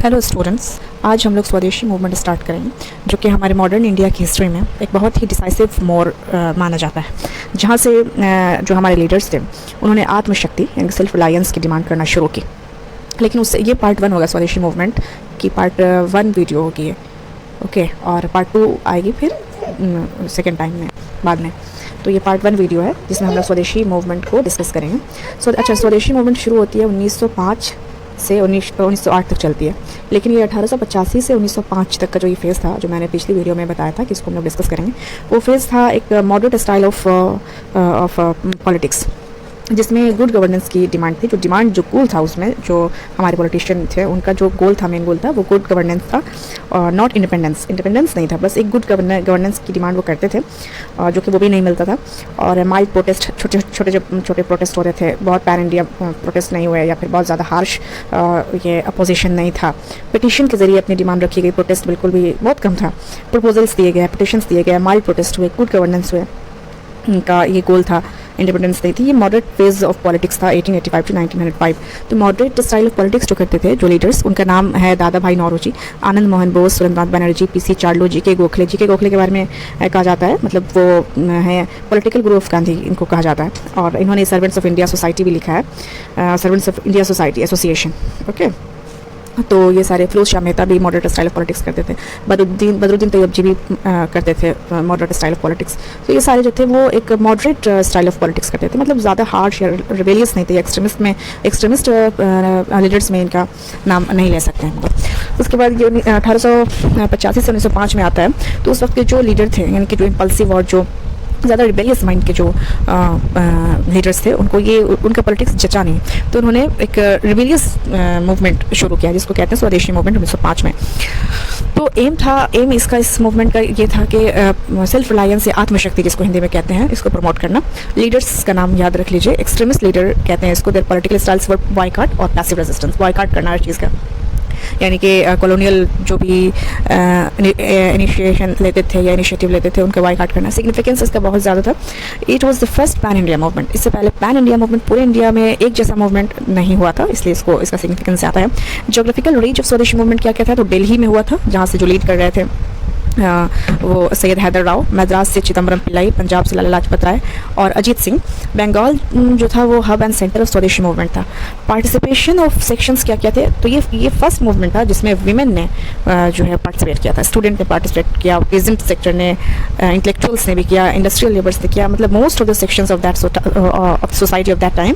Hello students, आज हम लोग स्वदेशी मूवमेंट स्टार्ट करेंगे जो कि हमारे मॉडर्न इंडिया की हिस्ट्री में एक बहुत ही डिसाइसिव मोड़ माना जाता है, जहाँ से जो हमारे लीडर्स थे उन्होंने आत्मशक्ति यानी सेल्फ रिलायंस की डिमांड करना शुरू की। लेकिन उससे ये पार्ट 1 होगा स्वदेशी मूवमेंट की, पार्ट 1 वीडियो होगी ये, ओके, और पार्ट 2 आएगी फिर सेकेंड टाइम में बाद में। तो ये पार्ट 1 वीडियो है जिसमें हम लोग स्वदेशी मूवमेंट को डिस्कस करेंगे। स्वदेशी मूवमेंट शुरू होती है 1905 से 1908 तक चलती है, लेकिन ये 1885 से 1905 तक का जो ये फेज़ था, जो मैंने पिछली वीडियो में बताया था कि इसको हम लोग डिस्कस करेंगे, वो फेज़ था एक मॉडरेट स्टाइल ऑफ पॉलिटिक्स, जिसमें गुड गवर्नेंस की डिमांड थी। जो गोल था उसमें, जो हमारे पॉलिटिशियन थे उनका जो गोल था, मेन गोल था, वो गुड गवर्नेंस था और नॉट इंडिपेंडेंस नहीं था, बस एक गुड गवर्नेंस की डिमांड वो करते थे, जो कि वो भी नहीं मिलता था। और माइल्ड प्रोटेस्ट, छोटे प्रोटेस्ट होते थे, बहुत पैन इंडिया प्रोटेस्ट नहीं हुए या फिर बहुत ज़्यादा हार्श ये अपोजिशन नहीं था। पिटीशन के जरिए अपनी डिमांड रखी गई, प्रोटेस्ट बिल्कुल भी बहुत कम था। प्रपोजल्स दिए गए, पिटीशंस दिए गए, माइल्ड प्रोटेस्ट हुए, गुड गवर्नेंस हुए, उनका ये गोल था। इंडिपेंडेंस नहीं थी। ये मॉडरेट फेज ऑफ पॉलिटिक्स था 1885 टू 1905। तो मॉडरेट स्टाइल ऑफ पॉलिटिक्स जो करते थे जो लीडर्स, उनका नाम है दादा भाई नौरोजी, आनंद मोहन बोस, सुरेंद्रनाथ बनर्जी, पीसी चार्लो, जीके गोखले के बारे में कहा जाता है, मतलब वो है पॉलिटिकल गुरु ऑफ गांधी इनको कहा जाता है। और इन्होंने सर्वेंट्स ऑफ इंडिया सोसाइटी भी लिखा है, servants of India society association, okay. तो ये सारे फिरोज शाह मेहता भी मॉडरेट स्टाइल ऑफ पॉलिटिक्स करते थे, बदरुद्दीन तैयबजी भी करते थे मॉडरेट स्टाइल ऑफ पॉलिटिक्स। तो ये सारे जो थे वो एक मॉडरेट स्टाइल ऑफ पॉलिटिक्स करते थे, मतलब ज़्यादा हार्श या रिबेलियस नहीं थे। एक्सट्रीमिस्ट लीडर्स में इनका नाम नहीं ले सकते हैं। उसके बाद ये 1885 से 1905 में आता है। तो उस वक्त के जो लीडर थे, यानी कि जो इम्पल्सिव और जो ज़्यादा रिबेलियस माइंड के जो लीडर्स थे, उनको ये उनका पॉलिटिक्स जचा नहीं, तो उन्होंने एक रिबेलियस मूवमेंट शुरू किया जिसको कहते हैं स्वदेशी मूवमेंट 1905 में। तो एम इसका इस मूवमेंट का ये था कि सेल्फ रिलायंस या आत्मशक्ति जिसको हिंदी में कहते हैं, इसको प्रमोट करना। लीडर्स का नाम याद रख लीजिए, एक्सट्रीमिस्ट लीडर कहते हैं इसको। There political styles were boycott और पैसिव रेजिस्टेंस। बॉयकॉट करना हर चीज़ का, यानी कि कॉलोनियल जो भी इनिशिएशन लेते थे या इनिशिएटिव लेते थे उनका बायकॉट करना। सिग्निफिकेंस इसका बहुत ज़्यादा था। It was the first pan India movement. इससे पहले पैन इंडिया मूवमेंट पूरे इंडिया में एक जैसा मूवमेंट नहीं हुआ था, इसलिए इसका सिग्निफिकेंस आता है। ज्योग्राफिकल रीच ऑफ स्वदेशी मूवमेंट क्या था, तो दिल्ली में हुआ था, जहाँ से जो लीड कर रहे थे वो सैयद हैदर राव, मद्रास से चिदम्बरम पिल्लाई, पंजाब से लाला लाजपत राय और अजीत सिंह। बंगाल जो था वो हब एंड सेंटर ऑफ स्वदेशी मूवमेंट था। पार्टिसिपेशन ऑफ सेक्शंस क्या थे, तो ये फर्स्ट मूवमेंट था जिसमें विमेन ने जो है पार्टिसिपेट किया था। स्टूडेंट ने पार्टिसिपेट किया, पेजेंट सेक्टर ने, इंटेलेक्चुअल्स ने भी किया, इंडस्ट्रियल लेबर्स ने किया, मतलब most of the sections of that society of that time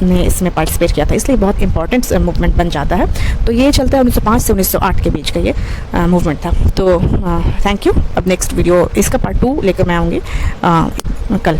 ने इसमें पार्टिसिपेट किया था, इसलिए बहुत इंपॉर्टेंट मूवमेंट बन जाता है। तो ये चलता है 1905 से 1908 के बीच का ये मूवमेंट था। तो थैंक यू। अब नेक्स्ट वीडियो इसका पार्ट 2 लेकर मैं आऊँगी कल।